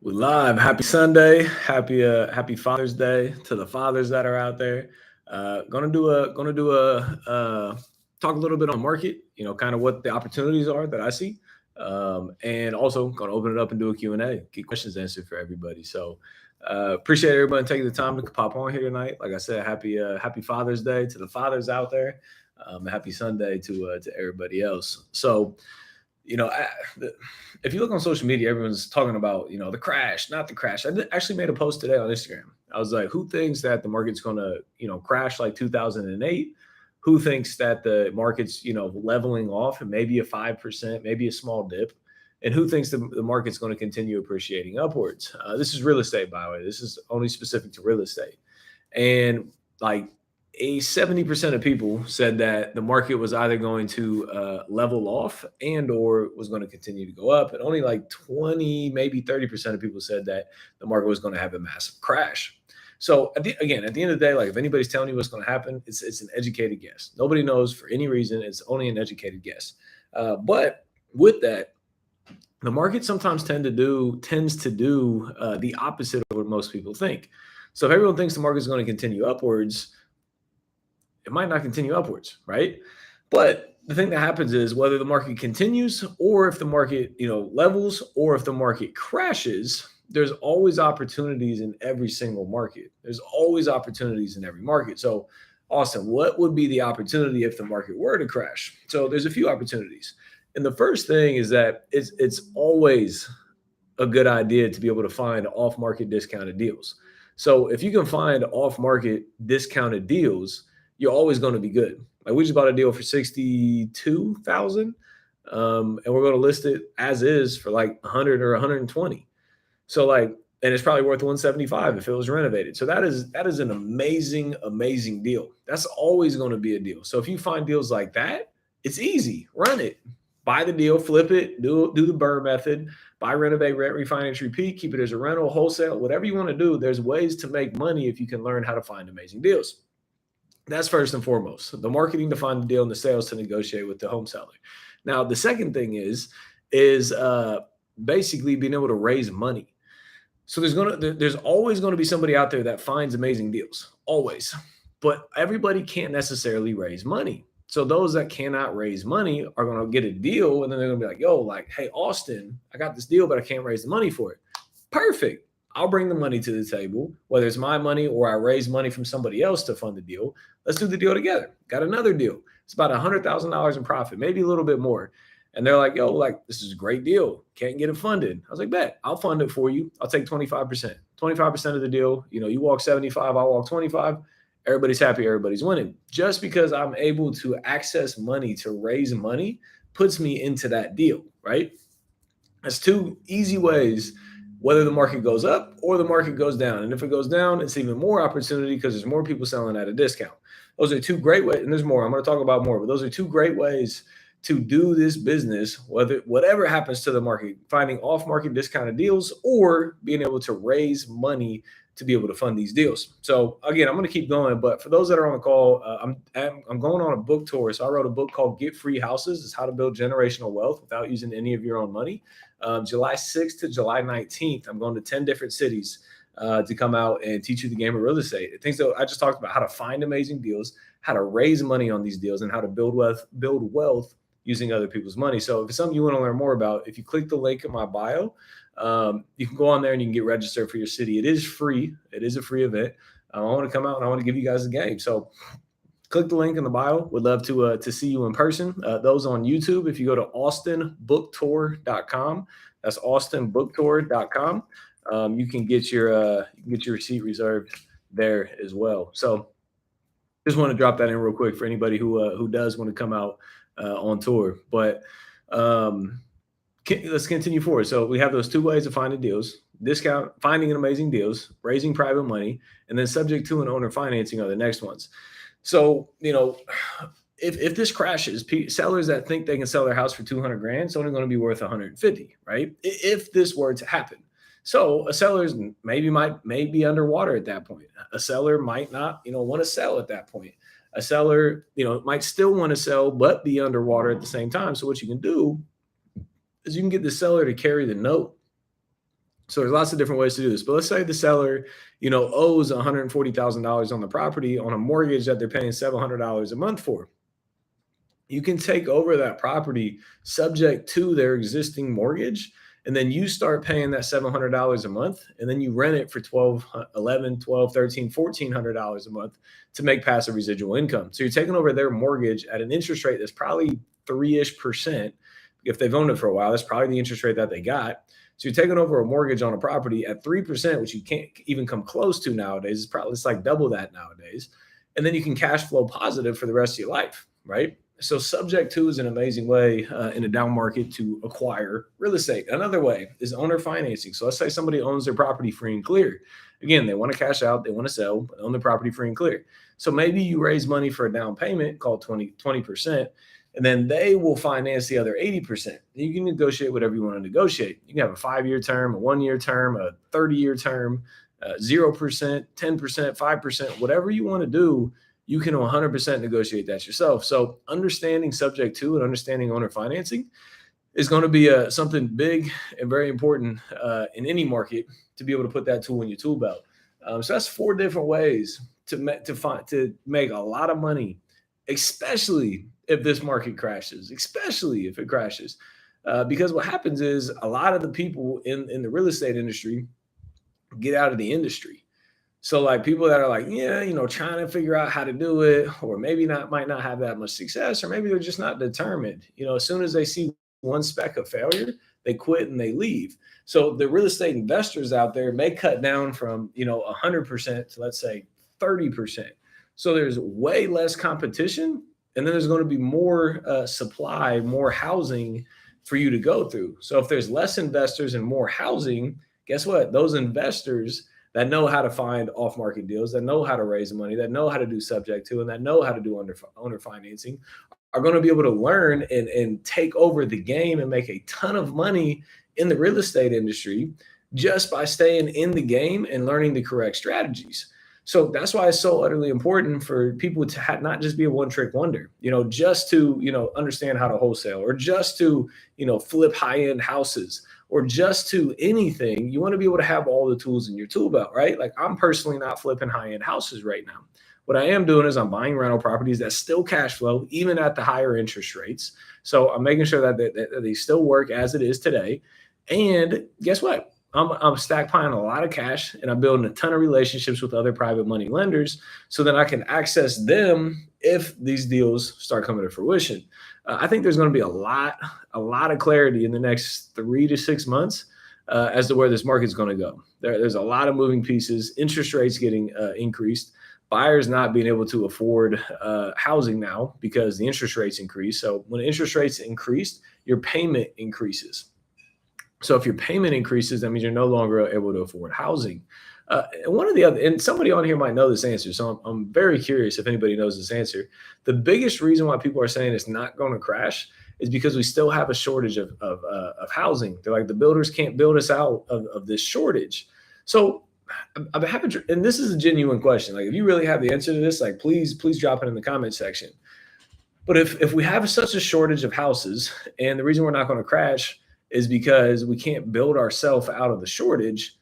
We live. Happy Sunday. Happy Father's Day to the fathers that are out there. Gonna do a talk a little bit on market. Kind of what the opportunities are that I see, and also gonna open it up and do a Q&A, get questions answered for everybody. So appreciate everybody taking the time to pop on here tonight. Like I said, happy Father's Day to the fathers out there. Happy Sunday to everybody else. So you know, I, the, if you look on social media, everyone's talking about, the crash, not the crash. Actually made a post today on Instagram. I was like, who thinks that the market's going to, crash like 2008? Who thinks that the market's, leveling off and maybe a 5%, maybe a small dip? And who thinks the market's going to continue appreciating upwards? This is real estate, by the way. This is only specific to real estate. And like a 70% of people said that the market was either going to level off and or was going to continue to go up, and only like 20, maybe 30% of people said that the market was going to have a massive crash. So again, at the end of the day, like if anybody's telling you what's going to happen, it's an educated guess. Nobody knows for any reason. It's only an educated guess. But with that, the market sometimes tends to do the opposite of what most people think. So if everyone thinks the market is going to continue upwards, it might not continue upwards, right? But the thing that happens is whether the market continues or if the market, levels or if the market crashes, there's always opportunities in every single market. There's always opportunities in every market. So, Austin, what would be the opportunity if the market were to crash? So there's a few opportunities. And the first thing is that it's always a good idea to be able to find off-market discounted deals. So if you can find off-market discounted deals, you're always going to be good. Like we just bought a deal for 62,000, and we're going to list it as is for like 100 or 120. So and it's probably worth 175 if it was renovated. So that is an amazing deal. That's always going to be a deal. So if you find deals like that, it's easy. Run it, buy the deal, flip it, do the BRRRR method, buy, renovate, rent, refinance, repeat, keep it as a rental, wholesale, whatever you want to do. There's ways to make money if you can learn how to find amazing deals. That's first and foremost. The marketing to find the deal and the sales to negotiate with the home seller. Now, the second thing is basically being able to raise money. So there's always going to be somebody out there that finds amazing deals, always. But everybody can't necessarily raise money. So those that cannot raise money are going to get a deal, and then they're going to be like, yo, hey, Austin, I got this deal, but I can't raise the money for it. Perfect. I'll bring the money to the table, whether it's my money or I raise money from somebody else to fund the deal. Let's do the deal together. Got another deal. It's about $100,000 in profit, maybe a little bit more. And they're like, yo, this is a great deal. Can't get it funded. I was like, bet, I'll fund it for you. I'll take 25%. 25% of the deal. You walk 75, I'll walk 25. Everybody's happy. Everybody's winning. Just because I'm able to access money to raise money puts me into that deal, right? That's two easy ways, whether the market goes up or the market goes down. And if it goes down, it's even more opportunity because there's more people selling at a discount. Those are two great ways, and there's more. I'm going to talk about more, but those are two great ways to do this business, whatever happens to the market, finding off-market discounted deals or being able to raise money to be able to fund these deals. So again, I'm going to keep going, but for those that are on the call, I'm going on a book tour. So I wrote a book called Get Free Houses. It's how to build generational wealth without using any of your own money. July 6th to July 19th, I'm going to 10 different cities to come out and teach you the game of real estate. Things that I just talked about, how to find amazing deals, how to raise money on these deals, and how to build wealth using other people's money. So if it's something you want to learn more about, if you click the link in my bio, you can go on there and you can get registered for your city. It is free. It is a free event. I want to come out and I want to give you guys the game. So click the link in the bio. Would love to see you in person. Those on YouTube, if you go to austinbooktour.com, that's austinbooktour.com. You can get your seat reserved there as well. So just want to drop that in real quick for anybody who does want to come out on tour. But let's continue forward. So we have those two ways of finding deals: finding amazing deals, raising private money, and then subject to and owner financing are the next ones. So, if this crashes, sellers that think they can sell their house for 200 grand, it's only going to be worth 150, right? If this were to happen. So a seller may be underwater at that point. A seller might not, want to sell at that point. A seller, might still want to sell, but be underwater at the same time. So what you can do is you can get the seller to carry the note. So there's lots of different ways to do this. But let's say the seller, owes $140,000 on the property on a mortgage that they're paying $700 a month for. You can take over that property subject to their existing mortgage, and then you start paying that $700 a month, and then you rent it for 12, 11, 12, 13, $1,400 a month to make passive residual income. So you're taking over their mortgage at an interest rate that's probably 3-ish%. If they've owned it for a while, that's probably the interest rate that they got. So you're taking over a mortgage on a property at 3%, which you can't even come close to nowadays. It's like double that nowadays. And then you can cash flow positive for the rest of your life, right? So subject to is an amazing way in a down market to acquire real estate. Another way is owner financing. So let's say somebody owns their property free and clear. Again, they want to cash out, they want to sell, but own the property free and clear. So maybe you raise money for a down payment called 20%, and then they will finance the other 80%. You can negotiate whatever you want to negotiate. You can have a 5-year term, a 1-year term, a 30-year term, 0%, 10%, 5%, whatever you want to do. You can 100% negotiate that yourself. So understanding subject to and understanding owner financing is going to be something big and very important in any market to be able to put that tool in your tool belt. So that's 4 different ways to make a lot of money, especially if this market crashes, especially if it crashes. Because what happens is a lot of the people in the real estate industry get out of the industry. So like people that are like, trying to figure out how to do it, or maybe might not have that much success, or maybe they're just not determined. As soon as they see one speck of failure, they quit and they leave. So the real estate investors out there may cut down from, 100% to let's say 30%. So there's way less competition, and then there's going to be more supply, more housing for you to go through. So if there's less investors and more housing, guess what? Those investors that know how to find off-market deals, that know how to raise money, that know how to do subject to, and that know how to do owner financing are going to be able to learn and take over the game and make a ton of money in the real estate industry just by staying in the game and learning the correct strategies. So that's why it's so utterly important for people to not just be a one-trick wonder, just to, understand how to wholesale, or just to, flip high-end houses, or just to anything. You want to be able to have all the tools in your tool belt, right? Like I'm personally not flipping high-end houses right now. What I am doing is I'm buying rental properties that still cash flow, even at the higher interest rates. So I'm making sure that they still work as it is today. And guess what? I'm stockpiling a lot of cash, and I'm building a ton of relationships with other private money lenders so that I can access them if these deals start coming to fruition. I think there's going to be a lot of clarity in the next 3 to 6 months as to where this market's going to go. There's a lot of moving pieces, interest rates getting increased, buyers not being able to afford housing now because the interest rates increase. So when interest rates increase, your payment increases. So if your payment increases, that means you're no longer able to afford housing. And somebody on here might know this answer. So I'm very curious if anybody knows this answer. The biggest reason why people are saying it's not going to crash is because we still have a shortage of housing. They're like, the builders can't build us out of this shortage. So I'm happy, and this is a genuine question. Like, if you really have the answer to this, like, please drop it in the comment section. But if we have such a shortage of houses, and the reason we're not going to crash is because we can't build ourselves out of the shortage,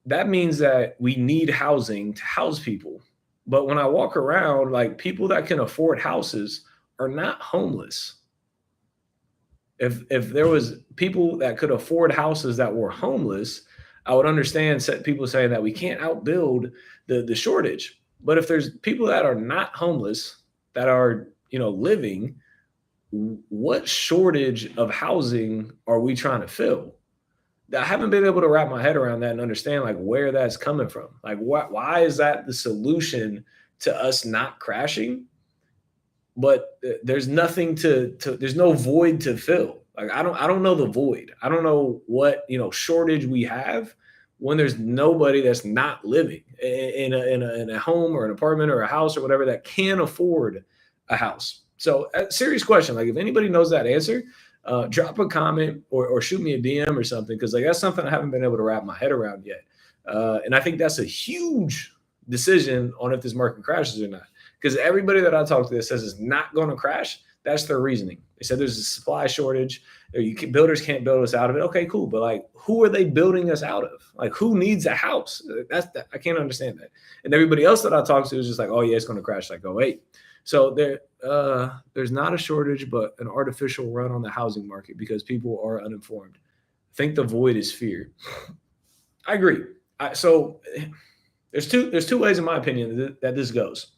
that means that we need housing to house people. But when I walk around, like, people that can afford houses are not homeless. If there was people that could afford houses that were homeless, I would understand people saying that we can't outbuild the shortage. But if there's people that are not homeless, that are, living, what shortage of housing are we trying to fill? I haven't been able to wrap my head around that and understand like where that's coming from. Like, why is that the solution to us not crashing? But there's nothing there's no void to fill. Like, I don't know the void. I don't know what, shortage we have when there's nobody that's not living in a home or an apartment or a house or whatever that can afford a house. So a serious question. Like, if anybody knows that answer, drop a comment or shoot me a DM or something. Cause like, that's something I haven't been able to wrap my head around yet. And I think that's a huge decision on if this market crashes or not. Because everybody that I talk to that says it's not going to crash, That's their reasoning. They said there's a supply shortage. Builders can't build us out of it. Okay, cool. But like, who are they building us out of? Like, who needs a house? I can't understand that. And everybody else that I talked to is just like, oh yeah, it's going to crash like oh 08. So there's not a shortage, but an artificial run on the housing market because people are uninformed. I think the void is fear. I agree. So there's two ways, in my opinion, that this goes.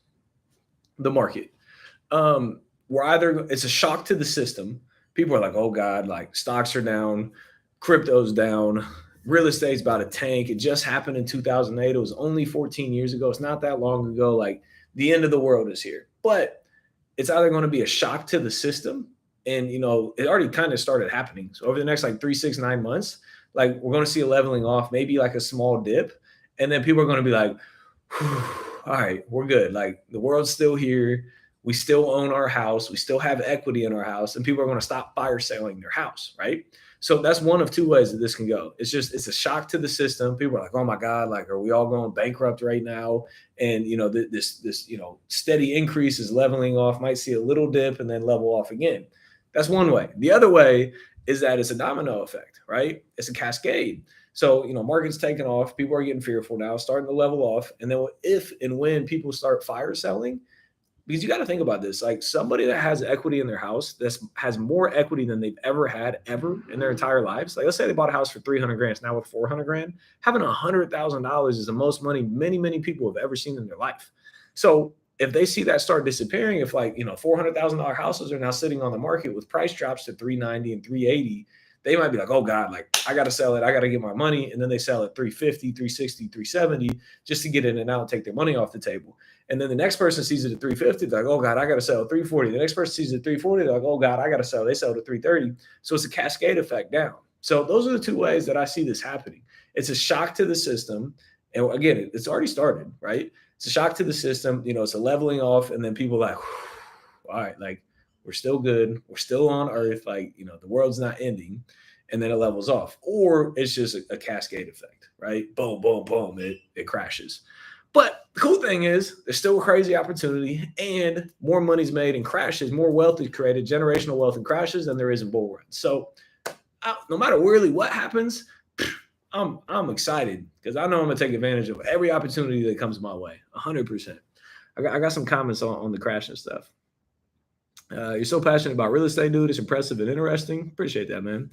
The market. We're either it's a shock to the system. People are like, oh God, like stocks are down, crypto's down, real estate's about to tank. It just happened in 2008. It was only 14 years ago. It's not that long ago. Like the end of the world is here. But it's either going to be a shock to the system, and it already kind of started happening. So over the next like 3, 6, 9 months, like we're going to see a leveling off, maybe like a small dip, and then people are going to be like, all right, we're good. Like the world's still here. We still own our house. We still have equity in our house, and people are going to stop fire selling their house, right? So that's one of two ways that this can go. It's a shock to the system. People are like, oh my God, like, are we all going bankrupt right now? And, this steady increase is leveling off, might see a little dip and then level off again. That's one way. The other way is that it's a domino effect, right? It's a cascade. So, market's taking off. People are getting fearful now, starting to level off. And then if and when people start fire selling, because you got to think about this, like somebody that has equity in their house that has more equity than they've ever had ever in their entire lives. Like let's say they bought a house for 300 grand, now with 400 grand, having $100,000 is the most money many people have ever seen in their life. So if they see that start disappearing, if like, $400,000 houses are now sitting on the market with price drops to 390 and 380, they might be like, oh God, like I got to sell it. I got to get my money. And then they sell it 350, 360, 370 just to get in and out and take their money off the table. And then the next person sees it at 350. They're like, oh God, I got to sell at 340. The next person sees it at 340. They're like, oh God, I got to sell. They sell it at 330. So it's a cascade effect down. So those are the two ways that I see this happening. It's a shock to the system. And again, it's already started, right? It's a shock to the system. It's a leveling off. And then people are like, all right, like we're still good. We're still on earth. Like, the world's not ending. And then it levels off. Or it's just a cascade effect, right? Boom, boom, boom. It crashes. But the cool thing is there's still a crazy opportunity and more money's made and crashes, more wealth is created, generational wealth and crashes than there is in bull runs. So no matter really what happens, I'm excited because I know I'm going to take advantage of every opportunity that comes my way, 100%. I got some comments on the crash and stuff. You're so passionate about real estate, dude. It's impressive and interesting. Appreciate that, man.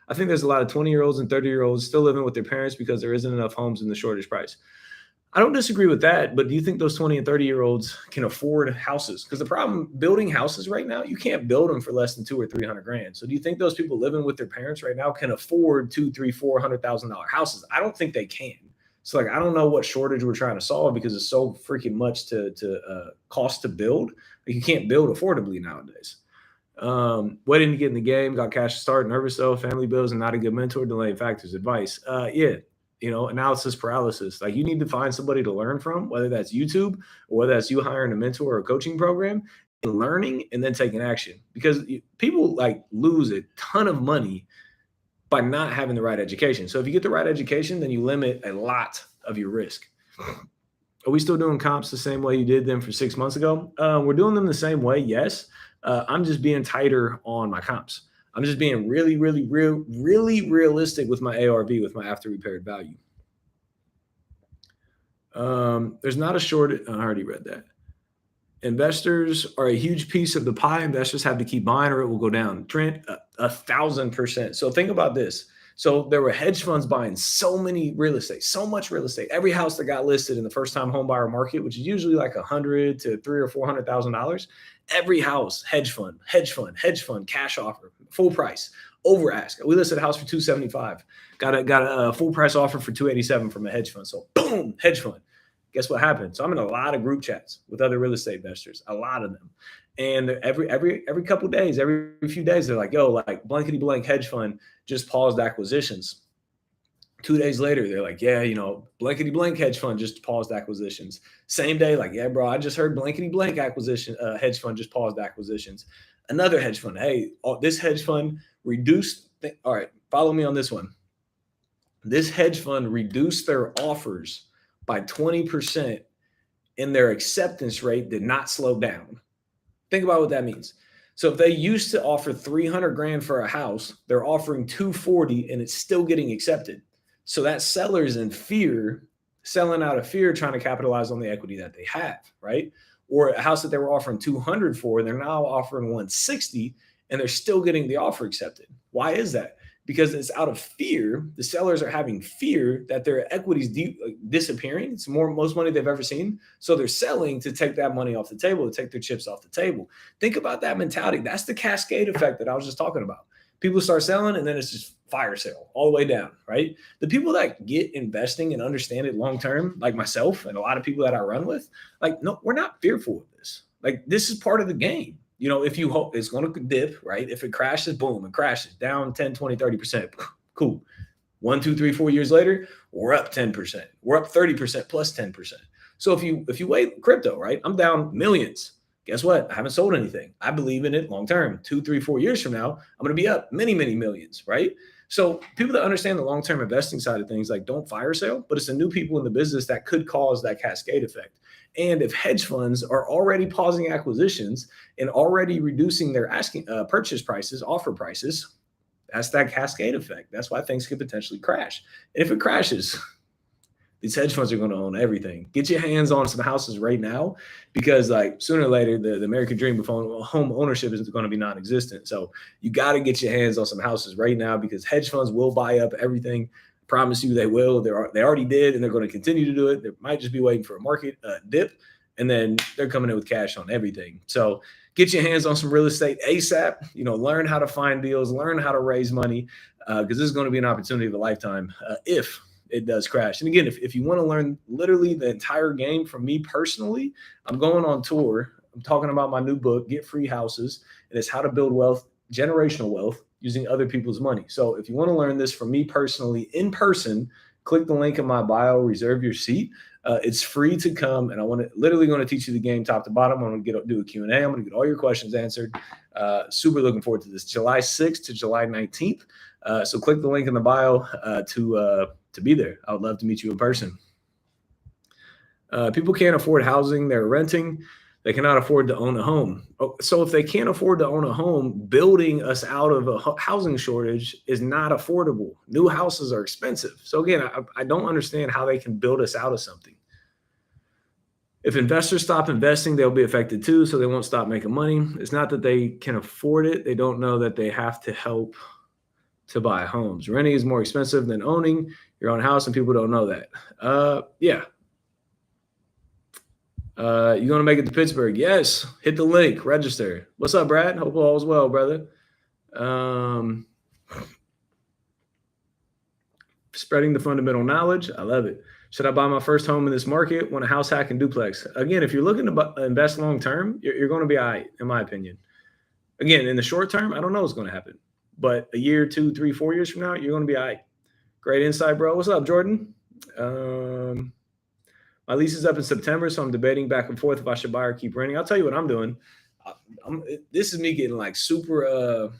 I think there's a lot of 20-year-olds and 30-year-olds still living with their parents because there isn't enough homes in the shortage price. I don't disagree with that, but do you think those 20 and 30-year-olds can afford houses? Because the problem building houses right now, you can't build them for less than $200,000 or $300,000. So do you think those people living with their parents right now can afford $200,000, $300,000, $400,000 houses? I don't think they can. So like, I don't know what shortage we're trying to solve because it's so freaking much to cost to build. Like, you can't build affordably nowadays. Waiting to get in the game, got cash to start, nervous though, family bills and not a good mentor, delaying factors, advice. Yeah. Analysis paralysis. Like you need to find somebody to learn from, whether that's YouTube or whether that's you hiring a mentor or a coaching program and learning and then taking action, because people like lose a ton of money by not having the right education. So if you get the right education, then you limit a lot of your risk. Are we still doing comps the same way you did them for 6 months ago? We're doing them the same way. Yes. I'm just being tighter on my comps. I'm just being really realistic with my ARV, with my after repaired value. There's not a shortage. I already read that. Investors are a huge piece of the pie. Investors have to keep buying or it will go down. Trent, 1,000%. So think about this. So there were hedge funds buying so much real estate. Every house that got listed in the first time home buyer market, which is usually like $100,000 to $300,000 or $400,000. Every house, hedge fund, cash offer, full price, over ask. We listed a house for $275. Got a full price offer for $287 from a hedge fund. So boom, hedge fund. Guess what happened? So I'm in a lot of group chats with other real estate investors, a lot of them. And every couple of days, every few days, they're like, yo, like blankety blank hedge fund just paused acquisitions. 2 days later, they're like, yeah, blankety blank hedge fund just paused acquisitions. Same day, like, yeah, bro, I just heard blankety blank acquisition hedge fund just paused acquisitions. Another hedge fund, hey, this hedge fund reduced. All right, follow me on this one. This hedge fund reduced their offers by 20%, and their acceptance rate did not slow down. Think about what that means. So if they used to offer 300 grand for a house, they're offering 240 and it's still getting accepted. So that seller's in fear, selling out of fear, trying to capitalize on the equity that they have, right? Or a house that they were offering 200 for, they're now offering 160 and they're still getting the offer accepted. Why is that? Because it's out of fear. The sellers are having fear that their equity's disappearing. It's most money they've ever seen. So they're selling to take that money off the table, to take their chips off the table. Think about that mentality. That's the cascade effect that I was just talking about. People start selling and then it's just fire sale all the way down, right? The people that get investing and understand it long term, like myself and a lot of people that I run with, like, no, we're not fearful of this. Like, this is part of the game. You know, if you hope it's going to dip, right? If it crashes, boom, it crashes down 10, 20, 30%. Cool. 1, 2, 3, 4 years later, we're up 10%. We're up 30% plus 10%. So if you wait crypto, right? I'm down millions. Guess what? I haven't sold anything. I believe in it long term. 2, 3, 4 years from now, I'm going to be up many, many millions, right? So people that understand the long-term investing side of things, like, don't fire sale, but it's the new people in the business that could cause that cascade effect. And if hedge funds are already pausing acquisitions and already reducing their asking purchase prices, offer prices, that's that cascade effect. That's why things could potentially crash. And if it crashes, these hedge funds are going to own everything. Get your hands on some houses right now, because like sooner or later, the American dream of home ownership is going to be non-existent. So you got to get your hands on some houses right now, because hedge funds will buy up everything. Promise you they will. They already did, and they're going to continue to do it. They might just be waiting for a market dip, and then they're coming in with cash on everything. So get your hands on some real estate ASAP. You know, learn how to find deals, learn how to raise money, because this is going to be an opportunity of a lifetime if it does crash. And again, if you want to learn literally the entire game from me personally, I'm going on tour. I'm talking about my new book, Get Free Houses, and it's how to build wealth, generational wealth, using other people's money. So if you want to learn this from me personally in person, click the link in my bio, reserve your seat. It's free to come, and I want to literally going to teach you the game top to bottom. I'm going to do a Q&A. I'm going to get all your questions answered. Super looking forward to this. July 6th to July 19th. So click the link in the bio to be there. I would love to meet you in person. People can't afford housing. They're renting. They cannot afford to own a home. So if they can't afford to own a home, building us out of a housing shortage is not affordable. New houses are expensive. So again, I don't understand how they can build us out of something. If investors stop investing, they'll be affected too, so they won't stop making money. It's not that they can afford it. They don't know that they have to help to buy homes. Renting is more expensive than owning your own house, and people don't know that. Yeah. You going to make it to Pittsburgh? Yes. Hit the link. Register. What's up, Brad? Hope all is well, brother. Spreading the fundamental knowledge. I love it. Should I buy my first home in this market? Want a house hack and duplex? Again, if you're looking to invest long term, you're going to be all right, in my opinion. Again, in the short term, I don't know what's going to happen. But a year, 2, 3, 4 years from now, you're going to be all right. Great insight, bro. What's up, Jordan? My lease is up in September, so I'm debating back and forth if I should buy or keep renting. I'll tell you what I'm doing. This is me getting like super,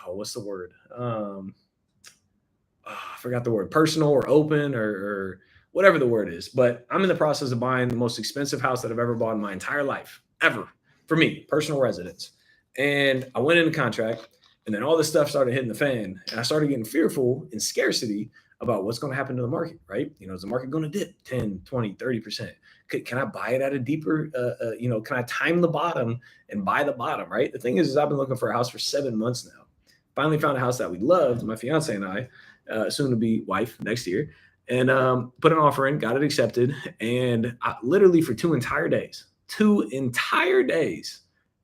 what's the word? I forgot the word. Personal or open or whatever the word is. But I'm in the process of buying the most expensive house that I've ever bought in my entire life, ever. For me, personal residence. And I went into contract. And then all this stuff started hitting the fan, and I started getting fearful and scarcity about what's going to happen to the market, right? You know, is the market going to dip 10, 20, 30%? Can I buy it at a deeper, can I time the bottom and buy the bottom, right? The thing is I've been looking for a house for 7 months now. Finally found a house that we loved, my fiance and I, soon to be wife next year, and put an offer in, got it accepted. And literally for 2 entire days,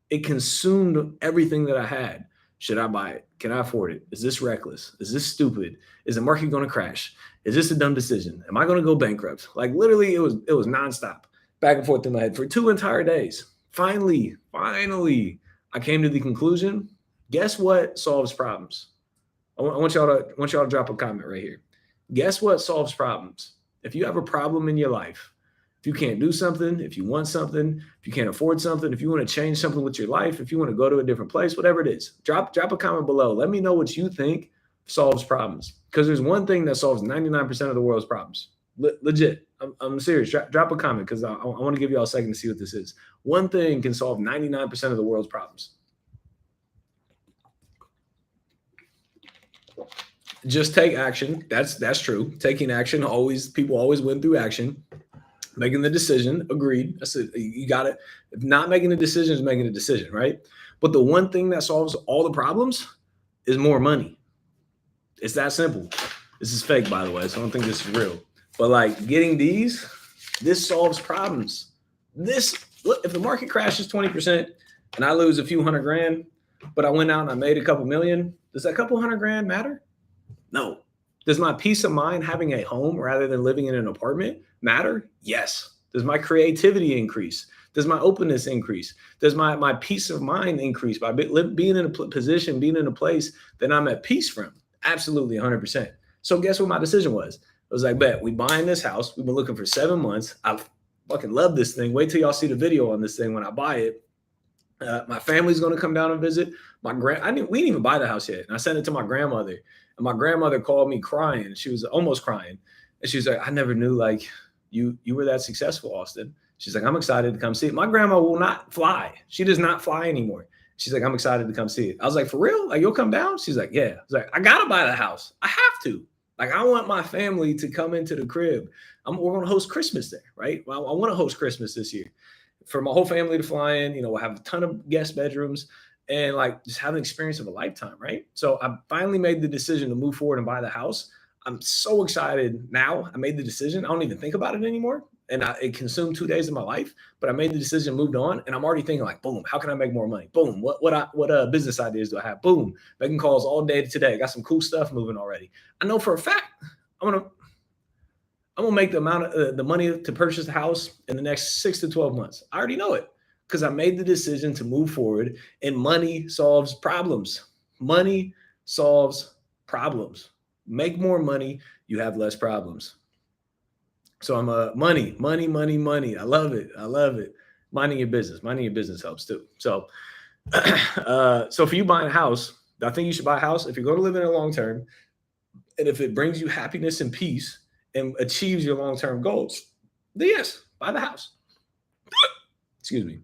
it consumed everything that I had. Should I buy it? Can I afford it? Is this reckless? Is this stupid? Is the market going to crash? Is this a dumb decision? Am I going to go bankrupt? Like literally it was nonstop, back and forth in my head for 2 entire days. Finally, I came to the conclusion. Guess what solves problems? I want y'all to drop a comment right here. Guess what solves problems? If you have a problem in your life, if you can't do something, if you want something, if you can't afford something, if you want to change something with your life, if you want to go to a different place, whatever it is, drop a comment below. Let me know what you think solves problems. Because there's one thing that solves 99% of the world's problems. Legit. I'm serious. Drop a comment because I want to give you all a second to see what this is. One thing can solve 99% of the world's problems. Just take action. That's true. Taking action, always, people always win through action. Making the decision, agreed. I said you got it. If not making a decision is making a decision, right? But the one thing that solves all the problems is more money. It's that simple. This is fake, by the way, so I don't think this is real. But like getting these, this solves problems. This, look, if the market crashes 20% and I lose a few $100,000, but I went out and I made a couple million, does that couple $100,000 matter? No. Does my peace of mind having a home rather than living in an apartment matter? Yes. Does my creativity increase? Does my openness increase? Does my peace of mind increase by being in a position, being in a place that I'm at peace from? Absolutely, 100%. So guess what my decision was? I was like, bet, we buying this house. We've been looking for 7 months. I fucking love this thing. Wait till y'all see the video on this thing when I buy it. My family's going to come down and visit. We didn't even buy the house yet. And I sent it to my grandmother. And my grandmother called me crying. She was almost crying. And she was like, I never knew like you were that successful, Austin. She's like, I'm excited to come see it. My grandma will not fly. She does not fly anymore. She's like, I'm excited to come see it. I was like, for real? Like, you'll come down? She's like, yeah. I was like, I got to buy the house. I have to. Like, I want my family to come into the crib. We're going to host Christmas there, right? Well, I want to host Christmas this year for my whole family to fly in. You know, we'll have a ton of guest bedrooms and like just have an experience of a lifetime, right? So I finally made the decision to move forward and buy the house. I'm so excited now. I made the decision. I don't even think about it anymore. And it consumed 2 days of my life, but I made the decision, moved on, and I'm already thinking like, boom, how can I make more money? Boom, what business ideas do I have? Boom, making calls all day today. Got some cool stuff moving already. I know for a fact I'm gonna make the amount of the money to purchase the house in the next 6 to 12 months. I already know it because I made the decision to move forward, and money solves problems. Money solves problems. Make more money, you have less problems. So I'm money. I love it. Minding your business helps too. So, so for you buying a house, I think you should buy a house if you're going to live in it long term, and if it brings you happiness and peace and achieves your long term goals, then yes, buy the house. Excuse me.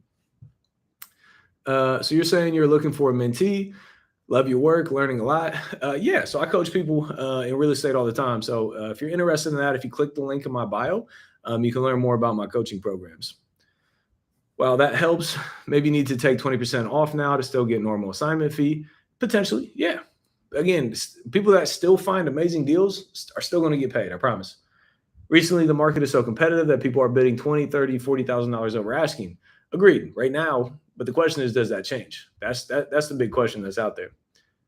So you're saying you're looking for a mentee. Love your work, learning a lot. Yeah, so I coach people in real estate all the time. So if you're interested in that, if you click the link in my bio, you can learn more about my coaching programs. Well, that helps. Maybe you need to take 20% off now to still get normal assignment fee. Potentially, yeah. Again, people that still find amazing deals are still going to get paid, I promise. Recently, the market is so competitive that people are bidding $20,000, $30,000, $40,000 over asking. Agreed, right now. But the question is, does that change? That's the big question that's out there.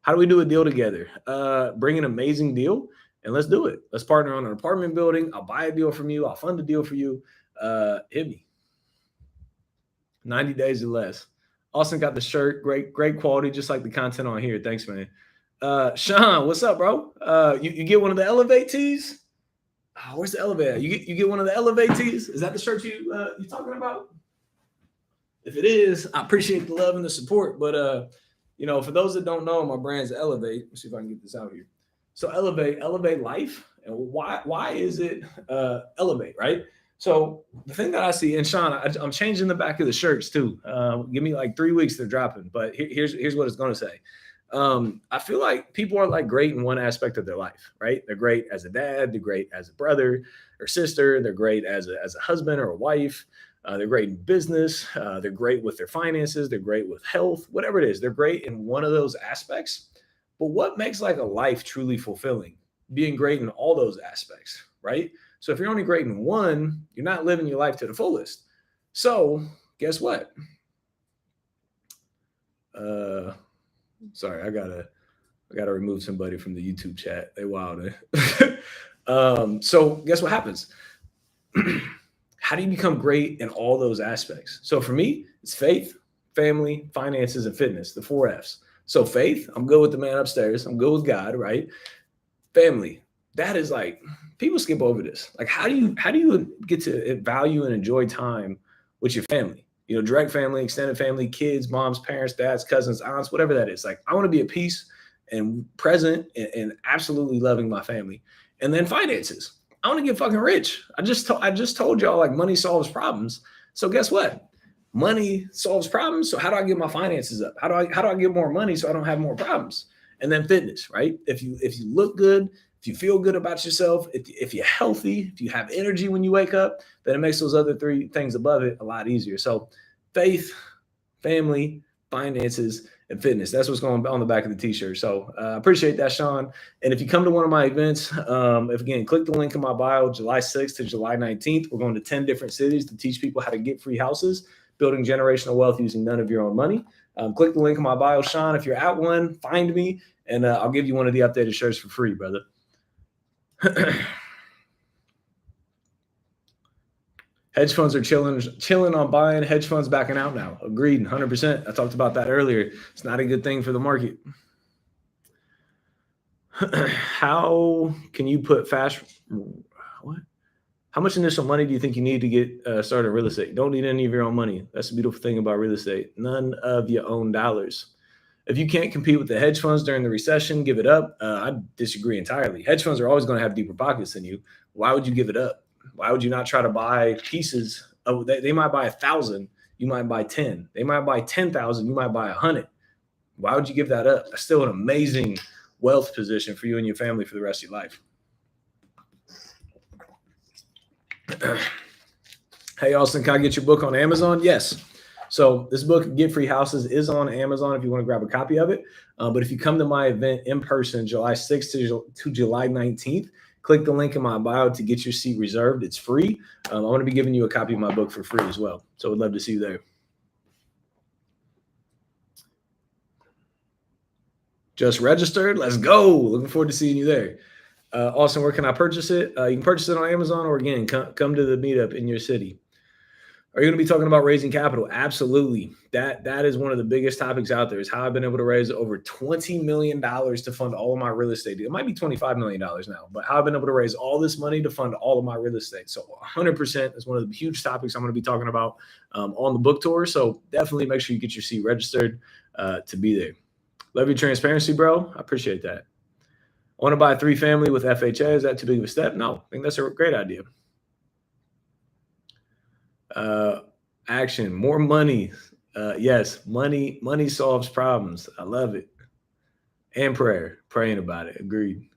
How do we do a deal together? Bring an amazing deal and let's do it. Let's partner on an apartment building. I'll buy a deal from you. I'll fund a deal for you. Hit me. 90 days or less. Austin got the shirt. Great quality, just like the content on here. Thanks, man. Sean, what's up, bro? You get one of the Elevate tees? Oh, where's the Elevate? You get one of the Elevate tees? Is that the shirt you talking about? If it is, I appreciate the love and the support. But for those that don't know, my brand's Elevate. Let's see if I can get this out here. So elevate life. And why is it Elevate, right? So the thing that I see, and Sean, I'm changing the back of the shirts too. Give me like 3 weeks, they're dropping. But here's what it's going to say. I feel like people are like great in one aspect of their life, right? They're great as a dad. They're great as a brother or sister. They're great as a husband or a wife. They're great in business. They're great with their finances. They're great with health, whatever it is. They're great in one of those aspects. But what makes like a life truly fulfilling? Being great in all those aspects, right? So if you're only great in one, you're not living your life to the fullest. So guess what? Sorry, I gotta remove somebody from the YouTube chat. They wild. So guess what happens? How do you become great in all those aspects? So for me, it's faith, family, finances, and fitness, the 4 F's. So faith, I'm good with the man upstairs. I'm good with God, right? Family, that is like, people skip over this. Like, how do you get to value and enjoy time with your family? Direct family, extended family, kids, moms, parents, dads, cousins, aunts, whatever that is. Like, I want to be at peace and present and absolutely loving my family. And then finances. I want to get fucking rich. I just told y'all like money solves problems. So guess what? Money solves problems. So how do I get my finances up? How do I get more money so I don't have more problems? and then fitness, right? If you look good, if you feel good about yourself, if you're healthy, if you have energy when you wake up, then it makes those other three things above it a lot easier. So faith, family, finances, and fitness. That's what's going on the back of the t-shirt. So I appreciate that, Sean. And if you come to one of my events, if again, click the link in my bio, July 6th to July 19th. We're going to 10 different cities to teach people how to get free houses, building generational wealth using none of your own money. Click the link in my bio, Sean. If you're at one, find me, and I'll give you one of the updated shirts for free, brother. Hedge funds are chilling on buying. Hedge funds backing out now. Agreed, 100%. I talked about that earlier. It's not a good thing for the market. How can you put what? How much initial money do you think you need to get started in real estate? You don't need any of your own money. That's the beautiful thing about real estate. None of your own dollars. If you can't compete with the hedge funds during the recession, give it up. I disagree entirely. Hedge funds are always going to have deeper pockets than you. Why would you give it up? Why would you not try to buy pieces? They might buy 1,000. You might buy 10. They might buy 10,000. You might buy 100. Why would you give that up? That's still an amazing wealth position for you and your family for the rest of your life. Hey, Austin, can I get your book on Amazon? Yes. So this book, Get Free Houses, is on Amazon if you want to grab a copy of it. But if you come to my event in person, July 6th to July 19th, click the link in my bio to get your seat reserved. It's free. I want to be giving you a copy of my book for free as well. So I'd love to see you there. Just registered. Let's go. Looking forward to seeing you there. Austin, where can I purchase it? You can purchase it on Amazon, or again, come to the meetup in your city. Are you going to be talking about raising capital? Absolutely. That is one of the biggest topics out there, is how I've been able to raise over $20 million to fund all of my real estate. It might be $25 million now, but how I've been able to raise all this money to fund all of my real estate. So 100% is one of the huge topics I'm going to be talking about on the book tour. So definitely make sure you get your seat registered to be there. Love your transparency, bro. I appreciate that. I want to buy a 3-family with FHA. Is that too big of a step? No, I think that's a great idea. Action, more money. Yes, money solves problems. I love it. And praying about it. Agreed.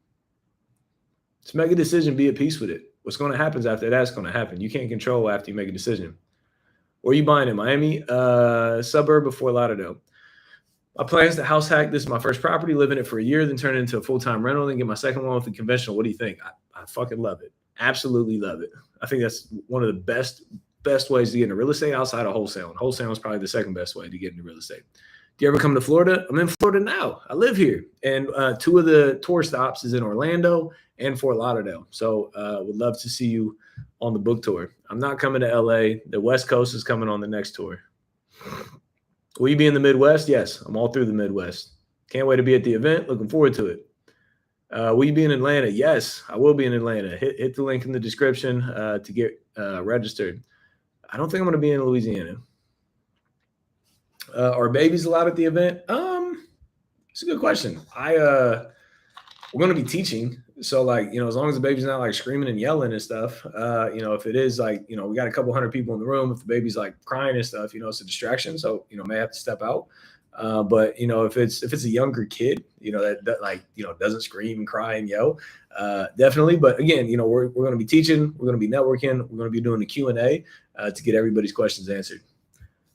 Just make a decision, be at peace with it. What's going to happen after that's going to happen. You can't control after you make a decision. Where are you buying in Miami? Suburb of Fort Lauderdale. My plan is to house hack. This is my first property, live in it for a year, then turn it into a full-time rental, then get my second one with the conventional. What do you think? I fucking love it. Absolutely love it. I think that's one of the best ways to get into real estate outside of wholesale. And wholesale is probably the second best way to get into real estate. Do you ever come to Florida? I'm in Florida now. I live here. And 2 of the tour stops is in Orlando and Fort Lauderdale. So would love to see you on the book tour. I'm not coming to LA. The West Coast is coming on the next tour. Will you be in the Midwest? Yes, I'm all through the Midwest. Can't wait to be at the event. Looking forward to it. Will you be in Atlanta? Yes, I will be in Atlanta. Hit the link in the description to get registered. I don't think I'm going to be in Louisiana. Are babies allowed at the event? It's a good question. We're going to be teaching. So like, as long as the baby's not like screaming and yelling and stuff, if it is like, we got a couple hundred people in the room, if the baby's like crying and stuff, it's a distraction. So, may have to step out. But if it's a younger kid, that like, doesn't scream and cry and yell, definitely. But again, we're going to be teaching, we're going to be networking, we're going to be doing the Q&A to get everybody's questions answered.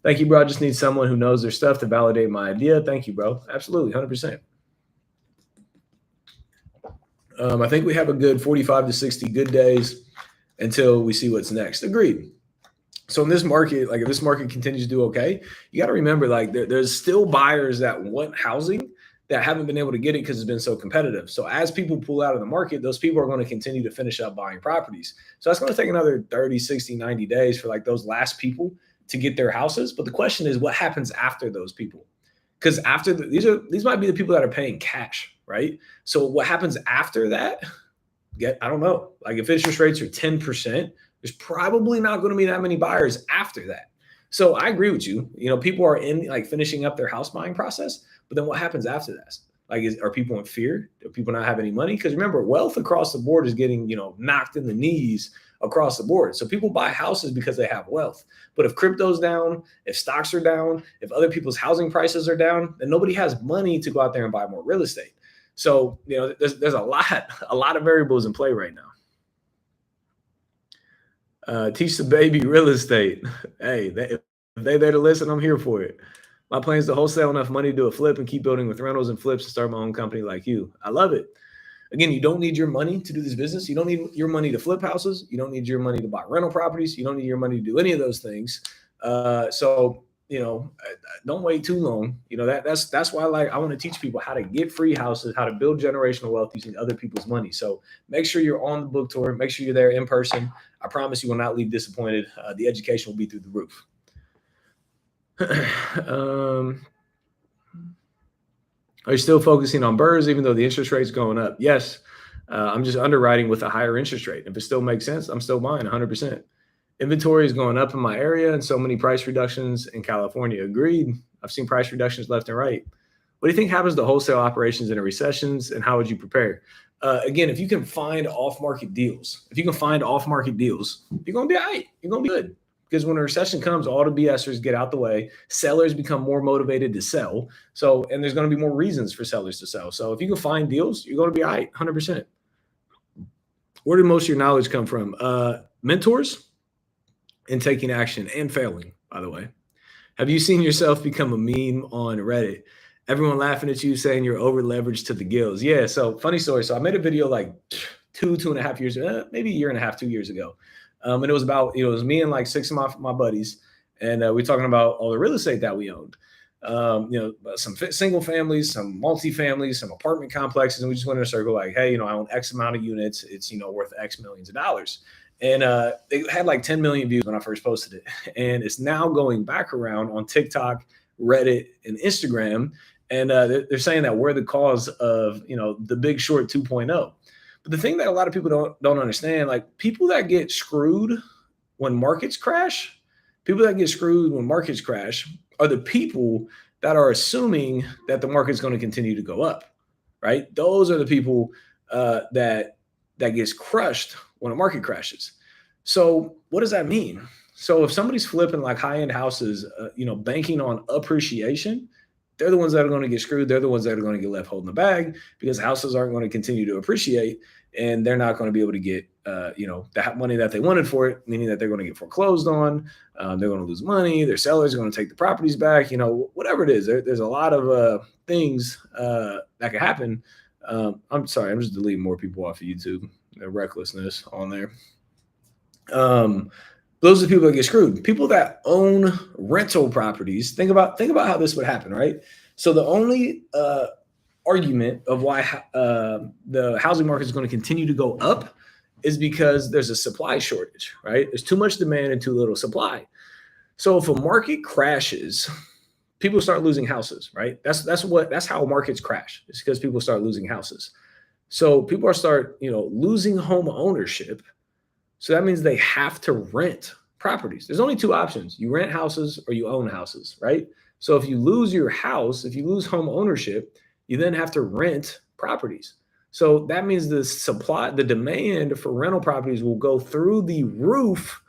Thank you, bro. I just need someone who knows their stuff to validate my idea. Thank you, bro. Absolutely. 100%. I think we have a good 45 to 60 good days until we see what's next. Agreed. So in this market, like if this market continues to do okay, you got to remember like there's still buyers that want housing that haven't been able to get it because it's been so competitive. So as people pull out of the market, those people are going to continue to finish up buying properties. So that's going to take another 30, 60, 90 days for like those last people to get their houses. But the question is, what happens after those people? Because after these might be the people that are paying cash, right? So what happens after that? I don't know. Like if interest rates are 10%, there's probably not going to be that many buyers after that. So I agree with you. People are in like finishing up their house buying process, but then what happens after that? Like, are people in fear? Do people not have any money? Because remember, wealth across the board is getting, knocked in the knees across the board. So people buy houses because they have wealth. But if crypto's down, if stocks are down, if other people's housing prices are down, then nobody has money to go out there and buy more real estate. So, there's a lot of variables in play right now. Teach the baby real estate. Hey, if they there to listen, I'm here for it. My plan is to wholesale enough money to do a flip and keep building with rentals and flips and start my own company like you. I love it. Again, you don't need your money to do this business. You don't need your money to flip houses. You don't need your money to buy rental properties. You don't need your money to do any of those things. So don't wait too long. That's why I want to teach people how to get free houses, how to build generational wealth using other people's money. So make sure you're on the book tour. Make sure you're there in person. I promise you will not leave disappointed. The education will be through the roof. Are you still focusing on BRRRRs even though the interest rate's going up? Yes. I'm just underwriting with a higher interest rate. If it still makes sense, I'm still buying 100%. Inventory is going up in my area and so many price reductions in California. Agreed. I've seen price reductions left and right. What do you think happens to wholesale operations in a recessions and how would you prepare? Again, if you can find off-market deals, you're going to be all right. You're going to be good. Because when a recession comes, all the BSers get out the way. Sellers become more motivated to sell. So, and there's going to be more reasons for sellers to sell. So if you can find deals, you're going to be all right, 100%. Where did most of your knowledge come from? Mentors and taking action and failing, by the way. Have you seen yourself become a meme on Reddit? Everyone laughing at you saying you're over leveraged to the gills. Yeah, so funny story. So I made a video like 2.5 years, maybe a year and a half, 2 years ago. And it was about, it was me and like 6 of my buddies. And we're talking about all the real estate that we owned. Some single families, some multi-families, some apartment complexes. And we just went in a circle like, hey, I own X amount of units. It's, worth X millions of dollars. And they had like 10 million views when I first posted it. And it's now going back around on TikTok, Reddit, and Instagram. And they're saying that we're the cause of, the Big Short 2.0. But the thing that a lot of people don't understand, like people that get screwed when markets crash, are the people that are assuming that the market's going to continue to go up, right? Those are the people that gets crushed when a market crashes. So what does that mean? So if somebody's flipping like high-end houses, banking on appreciation, they're the ones that are going to get screwed. They're the ones that are going to get left holding the bag because houses aren't going to continue to appreciate and they're not going to be able to get, that money that they wanted for it, meaning that they're going to get foreclosed on. They're going to lose money. Their sellers are going to take the properties back, whatever it is. There's a lot of things that could happen. I'm sorry. I'm just deleting more people off of YouTube. Their recklessness on there. Those are the people that get screwed. People that own rental properties. Think about how this would happen, right? So the only argument of why the housing market is going to continue to go up is because there's a supply shortage, right? There's too much demand and too little supply. So if a market crashes, people start losing houses, right? That's how markets crash. It's because people start losing houses. So people start losing home ownership. So that means they have to rent properties. There's only two options. You rent houses or you own houses, right? So if you lose your house, if you lose home ownership, you then have to rent properties. So that means the demand for rental properties will go through the roof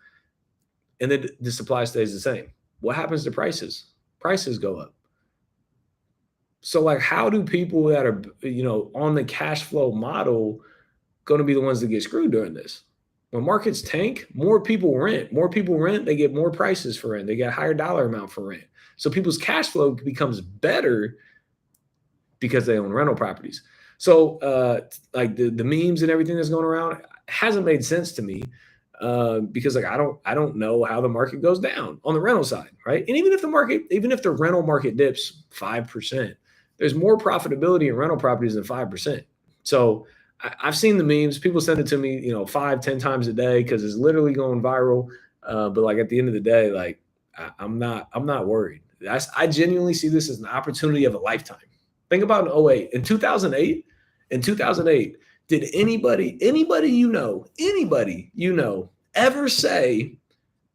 and then the supply stays the same. What happens to prices? Prices go up. So like, how do people that are, on the cash flow model going to be the ones that get screwed during this? When markets tank, more people rent. More people rent, they get more prices for rent. They get a higher dollar amount for rent. So people's cash flow becomes better because they own rental properties. So like the memes and everything that's going around hasn't made sense to me because like I don't know how the market goes down on the rental side, right? And even if the rental market dips 5%, there's more profitability in rental properties than 5%. So I've seen the memes. People send it to me, 5-10 times a day because it's literally going viral. But like at the end of the day, like I'm not worried. I genuinely see this as an opportunity of a lifetime. Think about in 2008. In 2008, did anybody ever say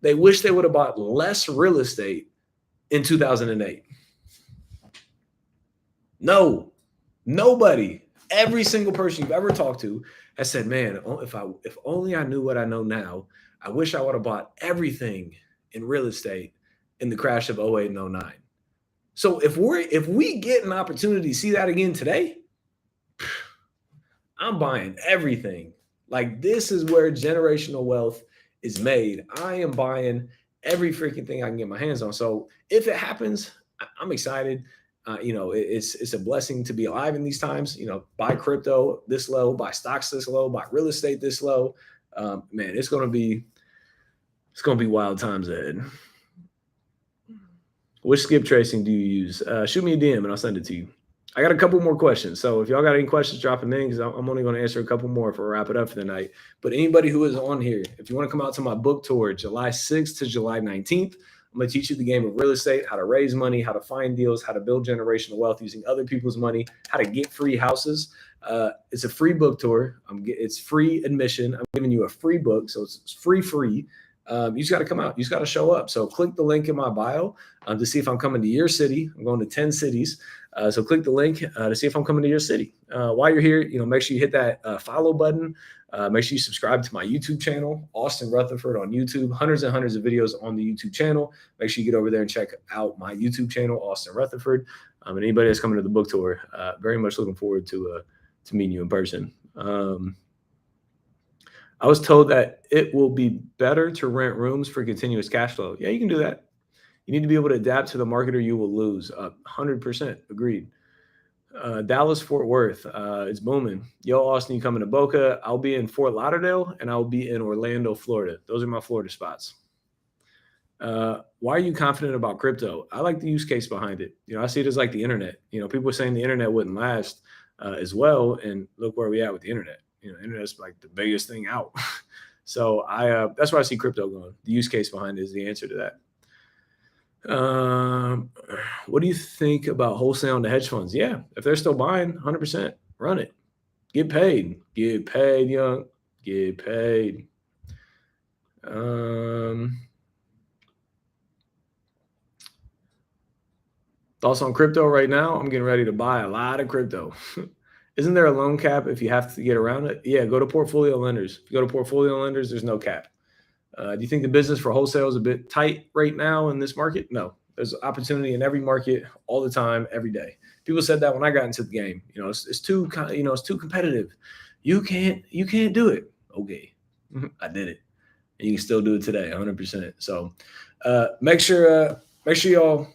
they wish they would have bought less real estate in 2008? No, nobody. Every single person you've ever talked to has said, man, if only I knew what I know now, I wish I would have bought everything in real estate in the crash of 2008 and 2009. So if we get an opportunity to see that again today, I'm buying everything. Like, this is where generational wealth is made. I am buying every freaking thing I can get my hands on. So if it happens, I'm excited. It's a blessing to be alive in these times. Buy crypto this low, buy stocks this low, buy real estate this low. Man, it's gonna be wild times ahead. Which skip tracing do you use? Shoot me a DM and I'll send it to you. I got a couple more questions. So if y'all got any questions, drop them in because I'm only going to answer a couple more if we wrap it up for the night. But anybody who is on here, if you want to come out to my book tour, July 6th to July 19th, I'm going to teach you the game of real estate, how to raise money, how to find deals, how to build generational wealth using other people's money, how to get free houses. It's a free book tour. It's free admission. I'm giving you a free book, so it's free. You just got to come out. You just got to show up. So click the link in my bio to see if I'm coming to your city. I'm going to 10 cities. So click the link to see if I'm coming to your city. While you're here, make sure you hit that follow button. Make sure you subscribe to my YouTube channel, Austin Rutherford on YouTube. Hundreds and hundreds of videos on the YouTube channel. Make sure you get over there and check out my YouTube channel, Austin Rutherford. And anybody that's coming to the book tour, very much looking forward to meeting you in person. I was told that it will be better to rent rooms for continuous cash flow. Yeah, you can do that. You need to be able to adapt to the market or you will lose. 100% agreed. Dallas, Fort Worth, it's booming. Yo, Austin, you coming to Boca? I'll be in Fort Lauderdale and I'll be in Orlando, Florida. Those are my Florida spots. Why are you confident about crypto? I like the use case behind it. I see it as like the internet. People were saying the internet wouldn't last as well. And look where we at with the internet. Internet's like the biggest thing out. So that's why I see crypto going. The use case behind it is the answer to that. What do you think about wholesale to hedge funds? Yeah, if they're still buying, 100%, run it. Get paid, young. Get paid. Thoughts on crypto right now? I'm getting ready to buy a lot of crypto. Isn't there a loan cap if you have to get around it? Yeah, go to portfolio lenders. If you go to portfolio lenders, there's no cap. Do you think the business for wholesale is a bit tight right now in this market? No, there's opportunity in every market all the time, every day. People said that when I got into the game. It's too competitive. You can't do it. Okay, I did it, and you can still do it today, 100%. So make sure y'all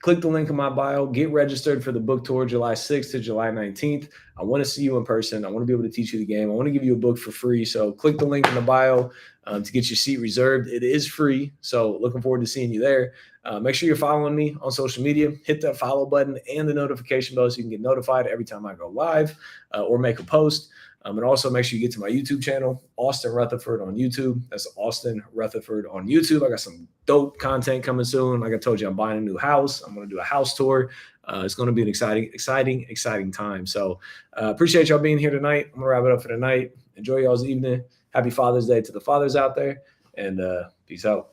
click the link in my bio. Get registered for the book tour July 6th to July 19th. I want to see you in person. I want to be able to teach you the game. I want to give you a book for free. So click the link in the bio to get your seat reserved. It is free. So looking forward to seeing you there. Make sure you're following me on social media. Hit that follow button and the notification bell so you can get notified every time I go live or make a post. And also make sure you get to my YouTube channel, Austin Rutherford on YouTube. That's Austin Rutherford on YouTube. I got some dope content coming soon. Like I told you, I'm buying a new house. I'm going to do a house tour. It's going to be an exciting time. So appreciate y'all being here tonight. I'm going to wrap it up for tonight. Enjoy y'all's evening. Happy Father's Day to the fathers out there. And peace out.